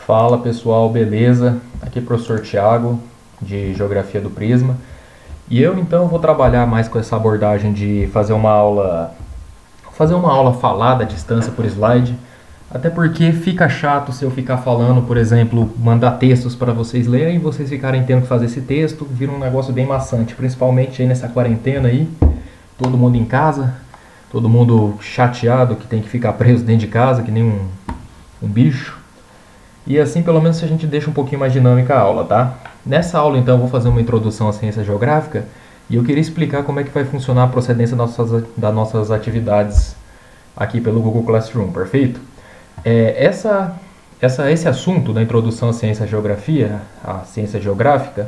Fala pessoal, beleza? Aqui é o professor Thiago, de Geografia do Prisma. E eu então vou trabalhar mais com essa abordagem de fazer uma aula falada à distância por slide. Até porque fica chato se eu ficar falando, por exemplo, mandar textos para vocês lerem e vocês ficarem tendo que fazer esse texto, vira um negócio bem maçante, principalmente aí nessa quarentena aí, todo mundo em casa, todo mundo chateado que tem que ficar preso dentro de casa, que nem um bicho. E assim, pelo menos, a gente deixa um pouquinho mais dinâmica a aula, tá? Nessa aula, então, eu vou fazer uma introdução à ciência geográfica e eu queria explicar como é que vai funcionar a procedência das nossas atividades aqui pelo Google Classroom, perfeito? Esse assunto da introdução à ciência geografia, à ciência geográfica,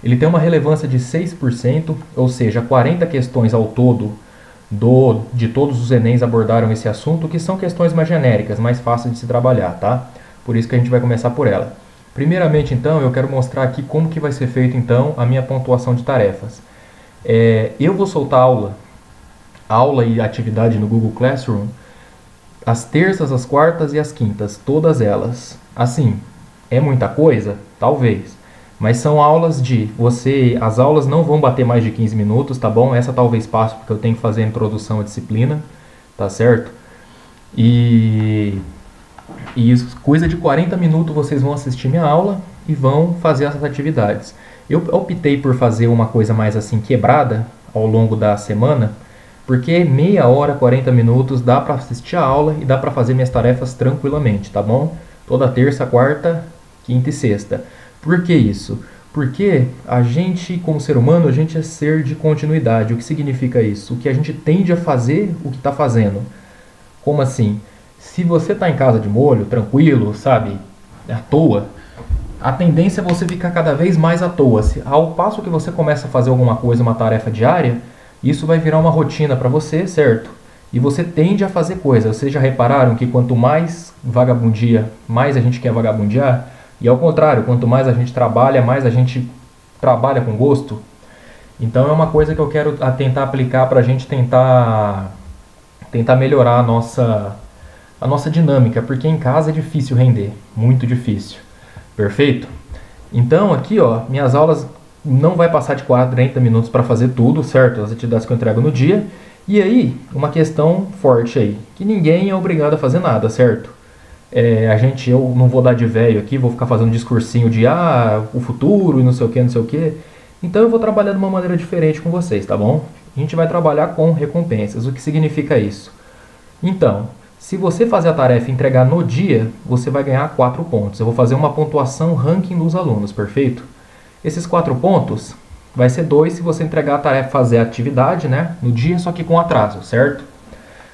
ele tem uma relevância de 6%, ou seja, 40 questões ao todo de todos os Enems abordaram esse assunto, que são questões mais genéricas, mais fáceis de se trabalhar, tá? Por isso que a gente vai começar por ela. Primeiramente, então, eu quero mostrar aqui como que vai ser feito, então, a minha pontuação de tarefas. Eu vou soltar aula e atividade no Google Classroom, às terças, às quartas e às quintas, todas elas. Assim, é muita coisa? Talvez. Mas são aulas as aulas não vão bater mais de 15 minutos, tá bom? Essa talvez passe porque eu tenho que fazer a introdução à disciplina, tá certo? E coisa de 40 minutos vocês vão assistir minha aula e vão fazer essas atividades. Eu optei por fazer uma coisa mais assim quebrada ao longo da semana, porque meia hora, 40 minutos dá para assistir a aula e dá para fazer minhas tarefas tranquilamente, tá bom? Toda terça, quarta, quinta e sexta. Por que isso? Porque a gente, como ser humano, a gente é ser de continuidade. O que significa isso? O que a gente tende a fazer, o que está fazendo. Como assim? Se você está em casa de molho, tranquilo, sabe, à toa, a tendência é você ficar cada vez mais à toa. Ao passo que você começa a fazer alguma coisa, uma tarefa diária, isso vai virar uma rotina para você, certo? E você tende a fazer coisas. Vocês já repararam que quanto mais vagabundia, mais a gente quer vagabundear? E ao contrário, quanto mais a gente trabalha, mais a gente trabalha com gosto? Então é uma coisa que eu quero tentar aplicar para a gente tentar melhorar a nossa dinâmica, porque em casa é difícil render, muito difícil. Perfeito? Então aqui, ó, minhas aulas não vai passar de 40 minutos para fazer tudo, certo? As atividades que eu entrego no dia. E aí, uma questão forte aí, que ninguém é obrigado a fazer nada, certo? Eu não vou dar de velho aqui, vou ficar fazendo um discursinho de o futuro e não sei o que, não sei o que. Então eu vou trabalhar de uma maneira diferente com vocês, tá bom? A gente vai trabalhar com recompensas. O que significa isso? Então, se você fazer a tarefa e entregar no dia, você vai ganhar 4 pontos. Eu vou fazer uma pontuação ranking dos alunos, perfeito? Esses 4 pontos vai ser 2 se você entregar a tarefa, fazer a atividade, né, no dia, só que com atraso, certo?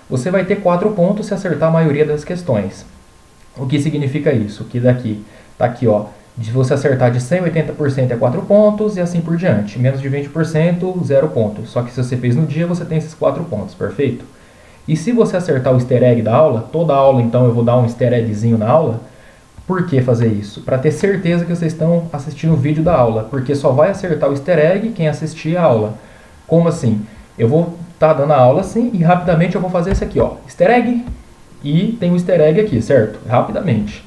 Você vai ter 4 pontos se acertar a maioria das questões. O que significa isso? Que daqui, tá aqui, ó, de você acertar de 180% é 4 pontos e assim por diante. Menos de 20%, 0 pontos. Só que se você fez no dia, você tem esses 4 pontos, perfeito? E se você acertar o easter egg da aula, toda aula então eu vou dar um easter eggzinho na aula. Por que fazer isso? Para ter certeza que vocês estão assistindo o vídeo da aula, porque só vai acertar o easter egg quem assistir a aula. Como assim? Eu vou estar dando a aula assim e rapidamente eu vou fazer isso aqui, ó, easter egg, e tem o easter egg aqui, certo? Rapidamente.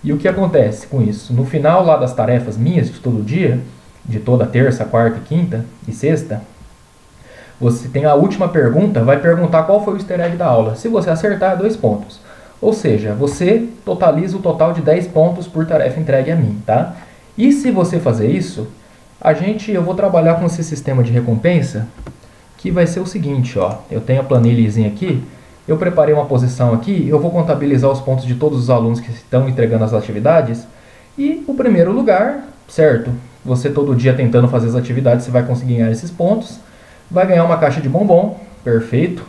E o que acontece com isso? No final lá das tarefas minhas de todo dia, de toda terça, quarta, quinta e sexta, você tem a última pergunta, vai perguntar qual foi o easter egg da aula. Se você acertar, é 2 pontos. Ou seja, você totaliza o total de 10 pontos por tarefa entregue a mim, tá? E se você fazer isso, eu vou trabalhar com esse sistema de recompensa, que vai ser o seguinte, ó. Eu tenho a planilhazinha aqui, eu preparei uma posição aqui, eu vou contabilizar os pontos de todos os alunos que estão entregando as atividades, e o primeiro lugar, certo? Você todo dia tentando fazer as atividades, você vai conseguir ganhar esses pontos. Vai ganhar uma caixa de bombom, perfeito.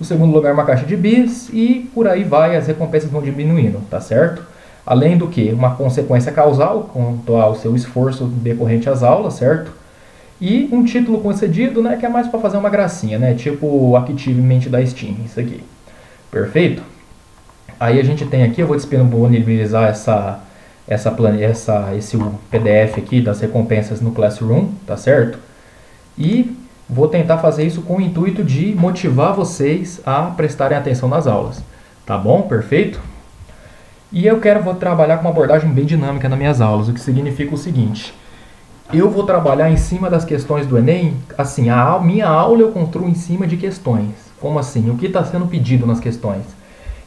O segundo lugar, uma caixa de bis e por aí vai, as recompensas vão diminuindo, tá certo? Além do que, uma consequência causal quanto ao seu esforço decorrente às aulas, certo? E um título concedido, né, que é mais para fazer uma gracinha, né? Tipo o Activement da Steam, isso aqui. Perfeito? Aí a gente tem aqui, eu vou disponibilizar esse PDF aqui das recompensas no Classroom, tá certo? E vou tentar fazer isso com o intuito de motivar vocês a prestarem atenção nas aulas. Tá bom? Perfeito? E vou trabalhar com uma abordagem bem dinâmica nas minhas aulas, o que significa o seguinte: eu vou trabalhar em cima das questões do Enem, assim, a minha aula eu construo em cima de questões. Como assim? O que está sendo pedido nas questões?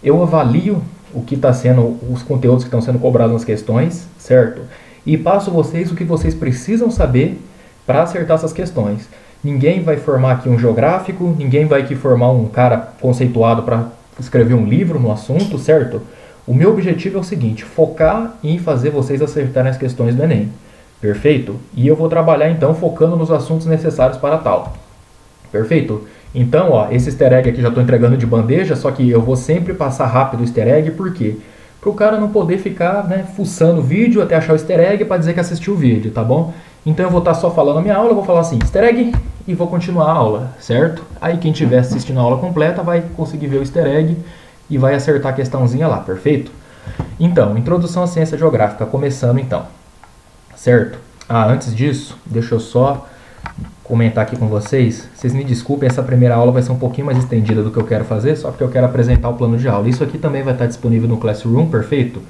Eu avalio o que está sendo, os conteúdos que estão sendo cobrados nas questões, certo? E passo a vocês o que vocês precisam saber para acertar essas questões. Ninguém vai formar aqui um geográfico, ninguém vai aqui formar um cara conceituado para escrever um livro no assunto, certo? O meu objetivo é o seguinte: focar em fazer vocês acertarem as questões do Enem. Perfeito? E eu vou trabalhar então focando nos assuntos necessários para tal. Perfeito? Então, ó, esse easter egg aqui já estou entregando de bandeja, só que eu vou sempre passar rápido o easter egg, por quê? Para o cara não poder ficar, né, fuçando o vídeo até achar o easter egg para dizer que assistiu o vídeo, tá bom? Então eu vou estar só falando a minha aula, eu vou falar assim, easter egg, e vou continuar a aula, certo? Aí quem estiver assistindo a aula completa vai conseguir ver o easter egg e vai acertar a questãozinha lá, perfeito? Então, introdução à ciência geográfica, começando então. Certo? Antes disso, deixa eu só comentar aqui com vocês. Vocês me desculpem, essa primeira aula vai ser um pouquinho mais estendida do que eu quero fazer, só porque eu quero apresentar o plano de aula. Isso aqui também vai estar disponível no Classroom, perfeito?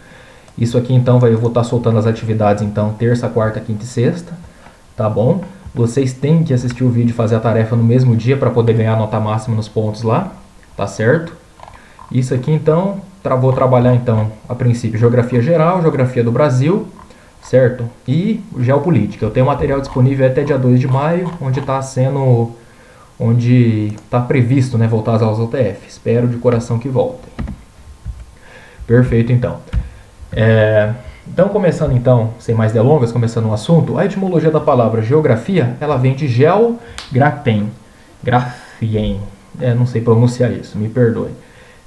Isso aqui então eu vou estar soltando as atividades então terça, quarta, quinta e sexta, tá bom? Vocês têm que assistir o vídeo e fazer a tarefa no mesmo dia para poder ganhar a nota máxima nos pontos lá, tá certo? Isso aqui então, vou trabalhar então a princípio geografia geral, geografia do Brasil, certo? E geopolítica. Eu tenho material disponível até dia 2 de maio, onde está previsto, né, voltar às aulas do UTF. Espero de coração que voltem. Perfeito, então. Então, começando então, sem mais delongas, começando o assunto, a etimologia da palavra geografia, ela vem de geographien, não sei pronunciar isso, me perdoe,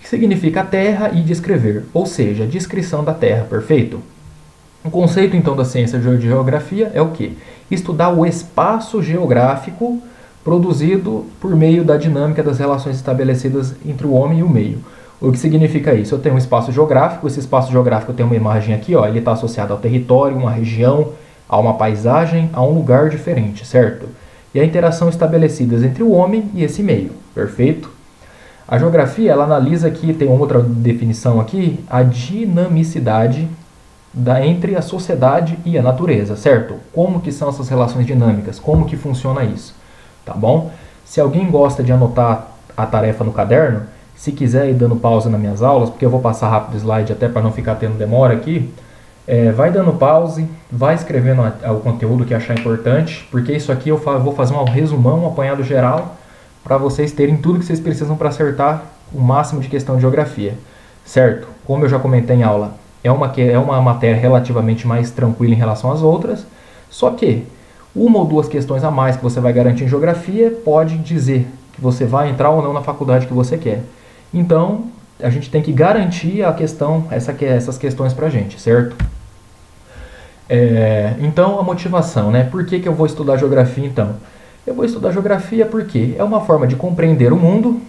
que significa terra e descrever, ou seja, descrição da terra, perfeito? O conceito, então, da ciência de geografia é o quê? Estudar o espaço geográfico produzido por meio da dinâmica das relações estabelecidas entre o homem e o meio. O que significa isso? Eu tenho um espaço geográfico, esse espaço geográfico tem uma imagem aqui, ó, ele está associado ao território, uma região, a uma paisagem, a um lugar diferente, certo? E a interação estabelecida entre o homem e esse meio, perfeito? A geografia, ela analisa aqui, tem outra definição aqui, a dinamicidade entre a sociedade e a natureza, certo? Como que são essas relações dinâmicas? Como que funciona isso? Tá bom? Se alguém gosta de anotar a tarefa no caderno, se quiser ir dando pausa nas minhas aulas, porque eu vou passar rápido o slide até para não ficar tendo demora aqui, vai dando pause, vai escrevendo o conteúdo que achar importante, porque isso aqui eu vou fazer um resumão, um apanhado geral, para vocês terem tudo que vocês precisam para acertar o máximo de questão de geografia, certo? Como eu já comentei em aula, é uma matéria relativamente mais tranquila em relação às outras, só que uma ou duas questões a mais que você vai garantir em geografia pode dizer que você vai entrar ou não na faculdade que você quer. Então, a gente tem que garantir essas questões pra gente, certo? Então, a motivação, né? Por que eu vou estudar geografia, então? Eu vou estudar geografia porque é uma forma de compreender o mundo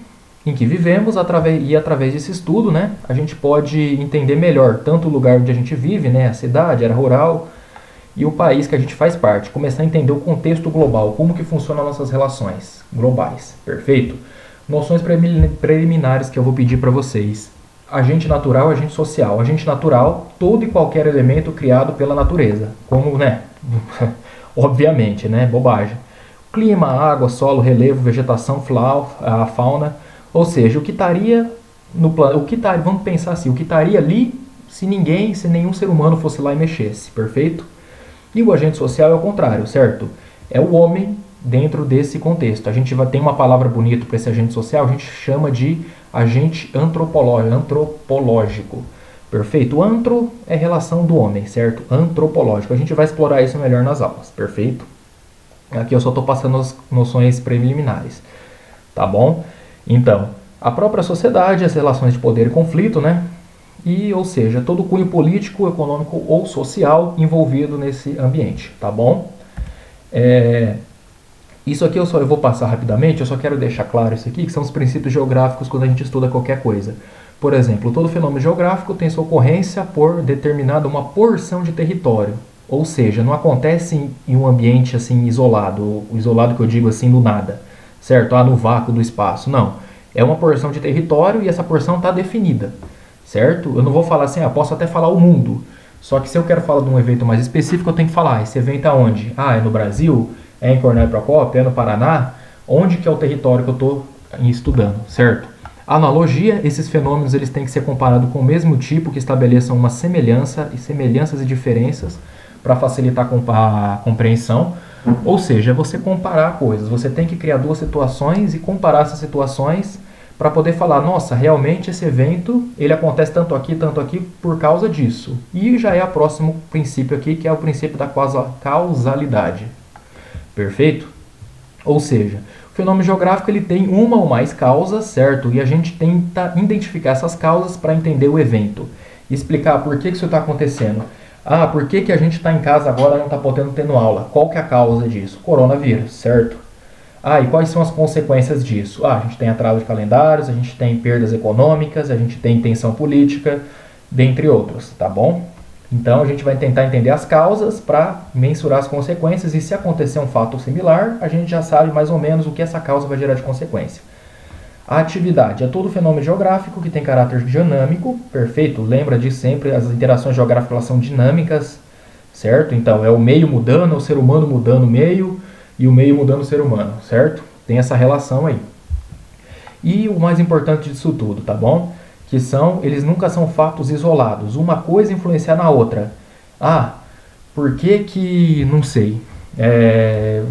em que vivemos, através desse estudo, né, a gente pode entender melhor tanto o lugar onde a gente vive, né, a cidade, a área rural, e o país que a gente faz parte. Começar a entender o contexto global, como que funcionam nossas relações globais, perfeito? Noções preliminares que eu vou pedir para vocês. Agente natural, agente social. Agente natural, todo e qualquer elemento criado pela natureza, como, né, obviamente, né, bobagem. Clima, água, solo, relevo, vegetação, a fauna. Ou seja, o que estaria no plano, vamos pensar assim, o que estaria ali se nenhum ser humano fosse lá e mexesse, perfeito? E o agente social é o contrário, certo? É o homem dentro desse contexto. A gente tem uma palavra bonita para esse agente social, a gente chama de agente antropológico, perfeito? Antro é relação do homem, certo? Antropológico. A gente vai explorar isso melhor nas aulas, perfeito? Aqui eu só estou passando as noções preliminares, tá bom? Então, a própria sociedade, as relações de poder e conflito, né? Ou seja, todo o cunho político, econômico ou social envolvido nesse ambiente, tá bom? Isso aqui eu vou passar rapidamente, eu só quero deixar claro isso aqui, que são os princípios geográficos quando a gente estuda qualquer coisa. Por exemplo, todo fenômeno geográfico tem sua ocorrência por determinada uma porção de território. Ou seja, não acontece em um ambiente assim isolado, o isolado que eu digo assim do nada, certo? No vácuo do espaço, não. É uma porção de território e essa porção está definida, certo? Eu não vou falar assim, posso até falar o mundo. Só que se eu quero falar de um evento mais específico, eu tenho que falar, esse evento é onde? É no Brasil? É em Cornélio Procópio? É no Paraná? Onde que é o território que eu estou estudando, certo? Analogia, esses fenômenos eles têm que ser comparados com o mesmo tipo que estabeleçam uma semelhança e semelhanças e diferenças para facilitar a compreensão. Ou seja, é você comparar coisas. Você tem que criar duas situações e comparar essas situações para poder falar, nossa, realmente esse evento ele acontece tanto aqui por causa disso. E já é o próximo princípio aqui, que é o princípio da causalidade. Perfeito? Ou seja, o fenômeno geográfico ele tem uma ou mais causas, certo? E a gente tenta identificar essas causas para entender o evento. E explicar por que isso está acontecendo. Por que a gente está em casa agora e não está podendo tendo aula? Qual que é a causa disso? Coronavírus, certo? E quais são as consequências disso? A gente tem atraso de calendários, a gente tem perdas econômicas, a gente tem tensão política, dentre outros, tá bom? Então a gente vai tentar entender as causas para mensurar as consequências e se acontecer um fato similar, a gente já sabe mais ou menos o que essa causa vai gerar de consequência. A atividade é todo fenômeno geográfico que tem caráter dinâmico, perfeito? Lembra disso sempre, as interações geográficas elas são dinâmicas, certo? Então é o meio mudando, é o ser humano mudando o meio, e o meio mudando o ser humano, certo? Tem essa relação aí. E o mais importante disso tudo, tá bom? Que eles nunca são fatos isolados. Uma coisa influenciar na outra. Por que não sei?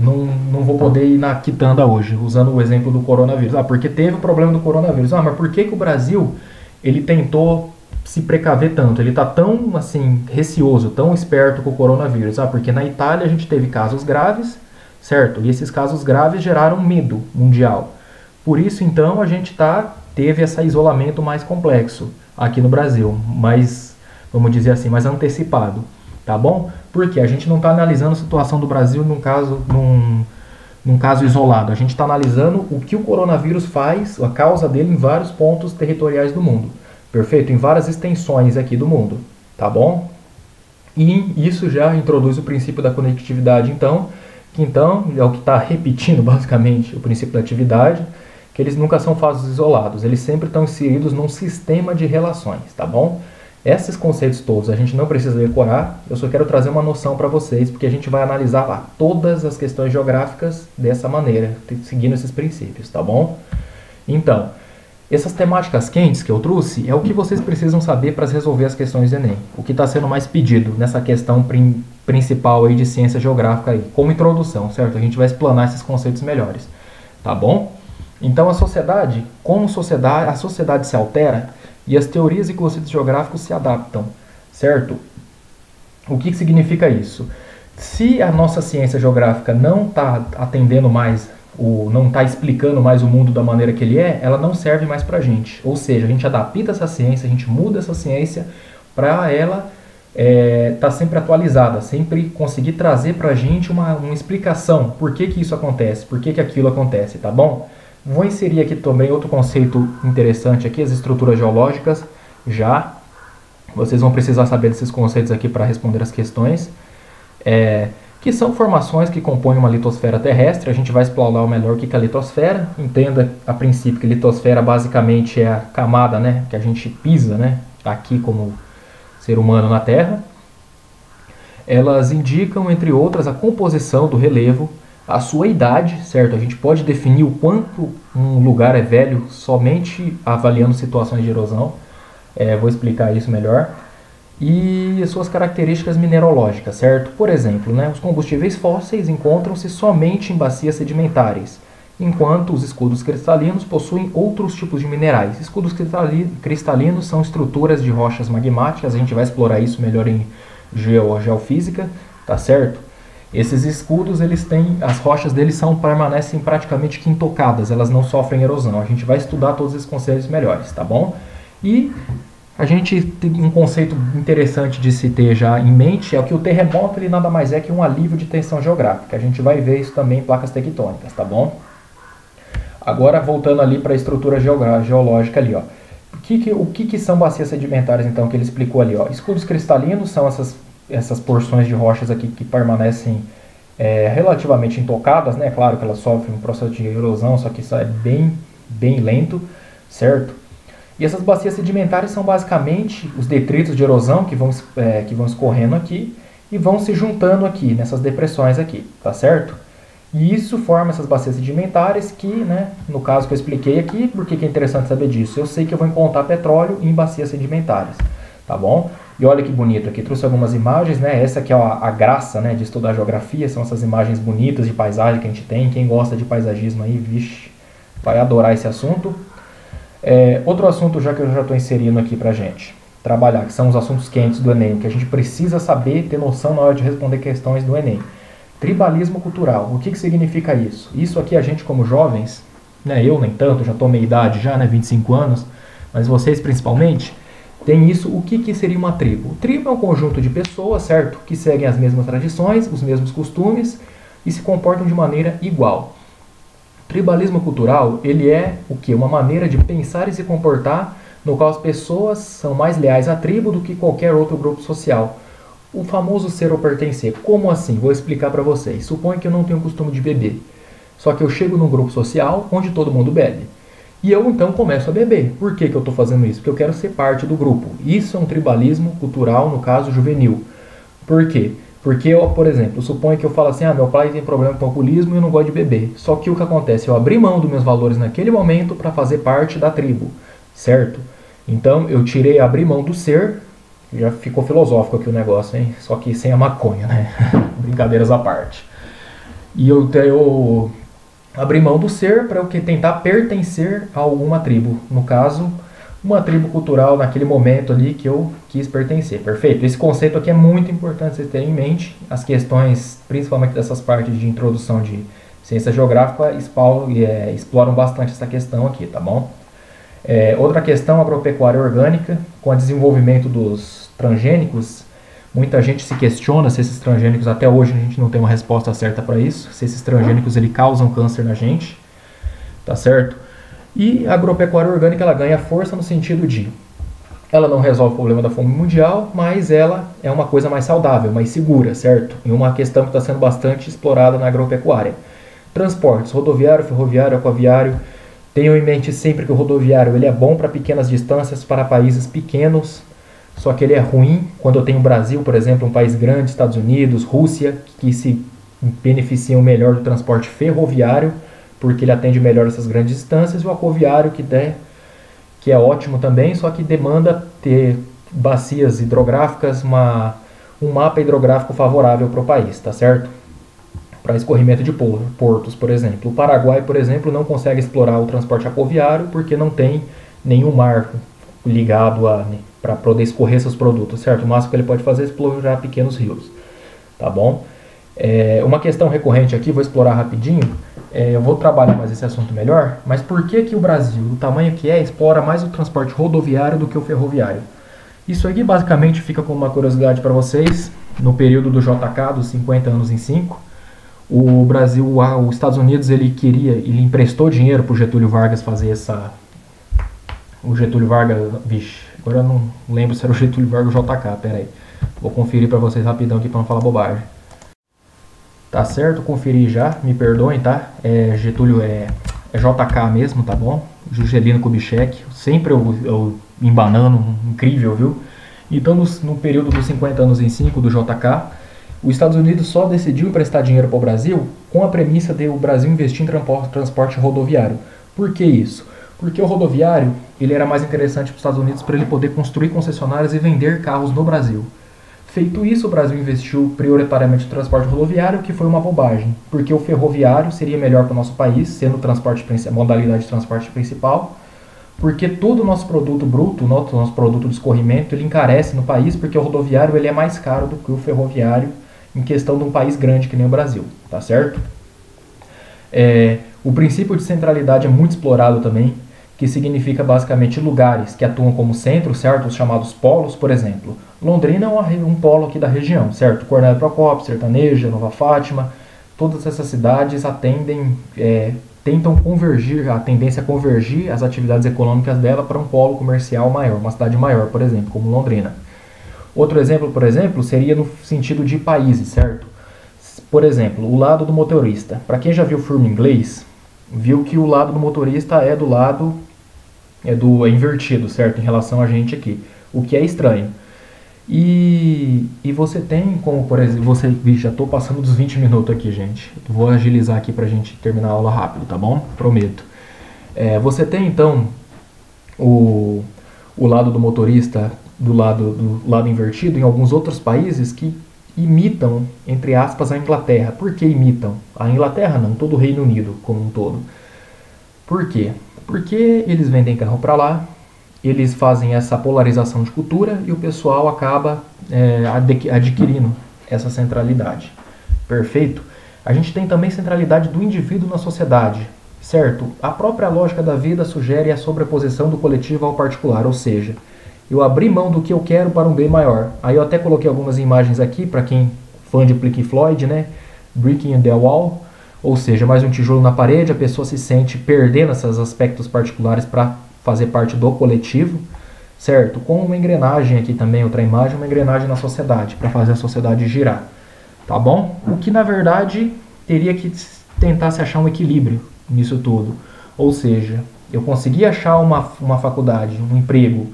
Não vou poder ir na quitanda hoje, usando o exemplo do coronavírus. Porque teve o problema do coronavírus. Mas por que o Brasil ele tentou se precaver tanto? Ele está tão assim receoso, tão esperto com o coronavírus? Porque na Itália a gente teve casos graves, certo? E esses casos graves geraram medo mundial. Por isso, então, a gente teve esse isolamento mais complexo aqui no Brasil, mais, vamos dizer assim, mais antecipado, tá bom? Porque a gente não está analisando a situação do Brasil num caso isolado. A gente está analisando o que o coronavírus faz, a causa dele em vários pontos territoriais do mundo, perfeito? Em várias extensões aqui do mundo, tá bom? E isso já introduz o princípio da conectividade, então, que então é o que está repetindo basicamente o princípio da atividade, que eles nunca são fatos isolados, eles sempre estão inseridos num sistema de relações, tá bom? Esses conceitos todos a gente não precisa decorar, eu só quero trazer uma noção para vocês, porque a gente vai analisar todas as questões geográficas dessa maneira, seguindo esses princípios, tá bom? Então, essas temáticas quentes que eu trouxe é o que vocês precisam saber para resolver as questões do Enem, o que está sendo mais pedido nessa questão principal aí de ciência geográfica aí, como introdução, certo? A gente vai explanar esses conceitos melhores, tá bom? Então a sociedade se altera e as teorias e conceitos geográficos se adaptam, certo? O que significa isso? Se a nossa ciência geográfica não está atendendo mais, não está explicando mais o mundo da maneira que ele é, ela não serve mais para a gente. Ou seja, a gente adapta essa ciência, a gente muda essa ciência para ela tá sempre atualizada, sempre conseguir trazer para a gente uma explicação por que isso acontece, por que aquilo acontece, tá bom? Vou inserir aqui também outro conceito interessante aqui, as estruturas geológicas, vocês vão precisar saber desses conceitos aqui para responder as questões, que são formações que compõem uma litosfera terrestre. A gente vai explorar melhor o que é a litosfera. Entenda a princípio que a litosfera basicamente é a camada, né, que a gente pisa, né, aqui como ser humano na Terra. Elas indicam, entre outras, a composição do relevo, a sua idade, certo? A gente pode definir o quanto um lugar é velho somente avaliando situações de erosão. Vou explicar isso melhor. E as suas características mineralógicas, certo? Por exemplo, né, os combustíveis fósseis encontram-se somente em bacias sedimentares, enquanto os escudos cristalinos possuem outros tipos de minerais. Escudos cristalinos são estruturas de rochas magmáticas, a gente vai explorar isso melhor em geofísica, tá certo? Esses escudos, as rochas deles permanecem praticamente que intocadas, elas não sofrem erosão. A gente vai estudar todos esses conceitos melhores, tá bom? E a gente tem um conceito interessante de se ter já em mente, é que o terremoto ele nada mais é que um alívio de tensão geográfica. A gente vai ver isso também em placas tectônicas, tá bom? Agora, voltando ali para a estrutura geológica ali, ó. O que são bacias sedimentares, então, que ele explicou ali, ó? Escudos cristalinos são essas porções de rochas aqui que permanecem relativamente intocadas, né? Claro que elas sofrem um processo de erosão, só que isso é bem lento, certo? E essas bacias sedimentares são basicamente os detritos de erosão que vão escorrendo aqui e vão se juntando aqui, nessas depressões aqui, tá certo? E isso forma essas bacias sedimentares que, né, no caso que eu expliquei aqui, por que é interessante saber disso? Eu sei que eu vou encontrar petróleo em bacias sedimentares, tá bom? E olha que bonito aqui, trouxe algumas imagens, né? Essa aqui é a graça, né, de estudar geografia, são essas imagens bonitas de paisagem que a gente tem. Quem gosta de paisagismo aí, vixe, vai adorar esse assunto. Outro assunto já que eu já estou inserindo aqui pra gente trabalhar, que são os assuntos quentes do Enem, que a gente precisa saber, ter noção na hora de responder questões do Enem. Tribalismo cultural. O que significa isso? Isso aqui a gente como jovens, né, eu nem tanto, já estou meia idade já, né, 25 anos, mas vocês principalmente, tem isso. O que seria uma tribo? Tribo é um conjunto de pessoas, certo? Que seguem as mesmas tradições, os mesmos costumes e se comportam de maneira igual. Tribalismo cultural, ele é o que? Uma maneira de pensar e se comportar no qual as pessoas são mais leais à tribo do que qualquer outro grupo social. O famoso ser ou pertencer. Como assim? Vou explicar para vocês. Suponha que eu não tenho o costume de beber. Só que eu chego num grupo social onde todo mundo bebe. E eu então começo a beber. Por que eu estou fazendo isso? Porque eu quero ser parte do grupo. Isso é um tribalismo cultural, no caso juvenil. Por quê? Porque eu, por exemplo, suponho que eu falo assim, meu pai tem problema com alcoolismo e eu não gosto de beber. Só que o que acontece? Eu abri mão dos meus valores naquele momento para fazer parte da tribo, certo? Então eu abri mão do ser, já ficou filosófico aqui o negócio, hein? Só que sem a maconha, né? Brincadeiras à parte. E eu abri mão do ser para eu tentar pertencer a alguma tribo. No caso, uma tribo cultural naquele momento ali que eu quis pertencer. Perfeito? Esse conceito aqui é muito importante vocês terem em mente. As questões, principalmente dessas partes de introdução de ciência geográfica, exploram bastante essa questão aqui, tá bom? Outra questão, agropecuária orgânica. Com o desenvolvimento dos transgênicos, muita gente se questiona se esses transgênicos, até hoje a gente não tem uma resposta certa para isso, se esses transgênicos causam câncer na gente, tá certo? E a agropecuária orgânica ela ganha força no sentido de ela não resolve o problema da fome mundial, mas ela é uma coisa mais saudável, mais segura, certo? E uma questão que está sendo bastante explorada na agropecuária. Transportes, rodoviário, ferroviário, aquaviário. Tenham em mente sempre que o rodoviário ele é bom para pequenas distâncias, para países pequenos, só que ele é ruim quando eu tenho o Brasil, por exemplo, um país grande, Estados Unidos, Rússia, que se beneficiam melhor do transporte ferroviário, porque ele atende melhor essas grandes distâncias, e o aquaviário que é ótimo também, só que demanda ter bacias hidrográficas, um mapa hidrográfico favorável para o país, tá certo? Para escorrimento de portos, por exemplo. O Paraguai, por exemplo, não consegue explorar o transporte aquaviário porque não tem nenhum mar ligado para poder escorrer seus produtos, certo? O máximo que ele pode fazer é explorar pequenos rios, tá bom? Uma questão recorrente aqui, vou explorar rapidinho. Eu vou trabalhar mais esse assunto melhor, mas por que o Brasil, do tamanho que explora mais o transporte rodoviário do que o ferroviário? Isso aqui basicamente fica como uma curiosidade para vocês. No período do JK, dos 50 anos em 5, o Brasil, os Estados Unidos, ele emprestou dinheiro para o Getúlio Vargas fazer o Getúlio Vargas, agora eu não lembro se era o Getúlio Vargas ou o JK, pera aí. Vou conferir para vocês rapidão aqui para não falar bobagem. Tá certo, conferi já, me perdoem, tá? Getúlio é JK mesmo, tá bom? Juscelino Kubitschek, sempre eu embanando, incrível, viu? Então, no período dos 50 anos em 5 do JK, os Estados Unidos só decidiu emprestar dinheiro para o Brasil com a premissa de o Brasil investir em transporte rodoviário. Por que isso? Porque o rodoviário ele era mais interessante para os Estados Unidos para ele poder construir concessionárias e vender carros no Brasil. Feito isso, o Brasil investiu prioritariamente no transporte rodoviário, que foi uma bobagem, porque o ferroviário seria melhor para o nosso país, sendo a modalidade de transporte principal, porque todo o nosso produto bruto, nosso produto de escorrimento, ele encarece no país, porque o rodoviário ele é mais caro do que o ferroviário em questão de um país grande que nem o Brasil, tá certo? O princípio de centralidade é muito explorado também, que significa basicamente lugares que atuam como centro, certo? Os chamados polos, por exemplo. Londrina é um polo aqui da região, certo? Cornélio Procópio, Sertaneja, Nova Fátima, todas essas cidades tentam convergir, a tendência a convergir as atividades econômicas dela para um polo comercial maior, uma cidade maior, por exemplo, como Londrina. Outro exemplo, por exemplo, seria no sentido de países, certo? Por exemplo, o lado do motorista. Para quem já viu o filme inglês, viu que o lado do motorista é do lado é invertido, certo? Em relação a gente aqui, o que é estranho. E você tem como, por exemplo, já estou passando dos 20 minutos aqui, gente. Vou agilizar aqui para a gente terminar a aula rápido, tá bom? Prometo. Você tem então o lado do motorista do lado invertido em alguns outros países que imitam, entre aspas, a Inglaterra. Por que imitam? A Inglaterra não, todo o Reino Unido como um todo. Por quê? Porque eles vendem carro para lá, eles fazem essa polarização de cultura e o pessoal acaba adquirindo essa centralidade. Perfeito? A gente tem também centralidade do indivíduo na sociedade, certo? A própria lógica da vida sugere a sobreposição do coletivo ao particular, ou seja, eu abri mão do que eu quero para um bem maior. Aí eu até coloquei algumas imagens aqui para quem fã de Pink Floyd, né? Breaking the Wall, ou seja, mais um tijolo na parede, a pessoa se sente perdendo esses aspectos particulares para fazer parte do coletivo, certo? Com uma engrenagem aqui também, outra imagem, uma engrenagem na sociedade, para fazer a sociedade girar, tá bom? O que na verdade teria que tentar se achar um equilíbrio nisso tudo, ou seja, eu consegui achar uma faculdade, um emprego,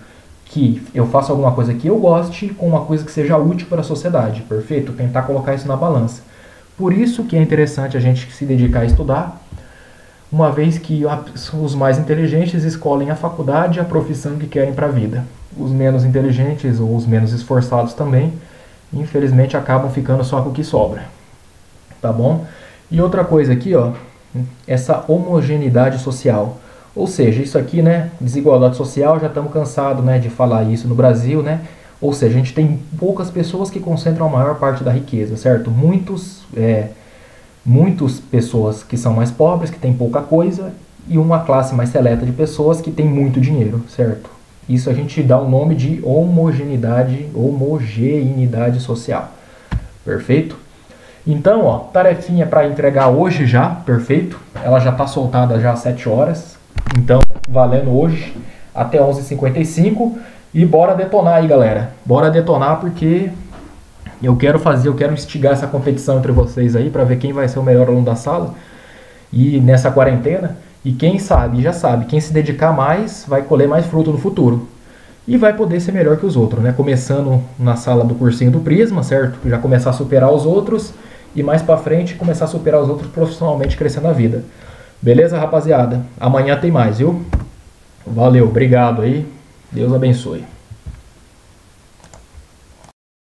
que eu faça alguma coisa que eu goste com uma coisa que seja útil para a sociedade, perfeito? Tentar colocar isso na balança. Por isso que é interessante a gente se dedicar a estudar, uma vez que os mais inteligentes escolhem a faculdade e a profissão que querem para a vida. Os menos inteligentes ou os menos esforçados também, infelizmente, acabam ficando só com o que sobra. Tá bom? E outra coisa aqui, ó, essa homogeneidade social. Ou seja, isso aqui, né, desigualdade social, já estamos cansados, né, de falar isso no Brasil, né? Ou seja, a gente tem poucas pessoas que concentram a maior parte da riqueza, certo? Muitas pessoas que são mais pobres, que têm pouca coisa, e uma classe mais seleta de pessoas que têm muito dinheiro, certo? Isso a gente dá o nome de homogeneidade social. Perfeito? Então, ó, tarefinha para entregar hoje já, perfeito? Ela já está soltada já às 7 horas. Então, valendo hoje até 11h55 e bora detonar aí, galera. Bora detonar porque eu quero instigar essa competição entre vocês aí para ver quem vai ser o melhor aluno da sala e nessa quarentena. E quem sabe, já sabe, quem se dedicar mais vai colher mais fruto no futuro. E vai poder ser melhor que os outros, né? Começando na sala do cursinho do Prisma, certo? Já começar a superar os outros e mais pra frente começar a superar os outros profissionalmente, crescendo na vida. Beleza, rapaziada? Amanhã tem mais, viu? Valeu, obrigado aí. Deus abençoe.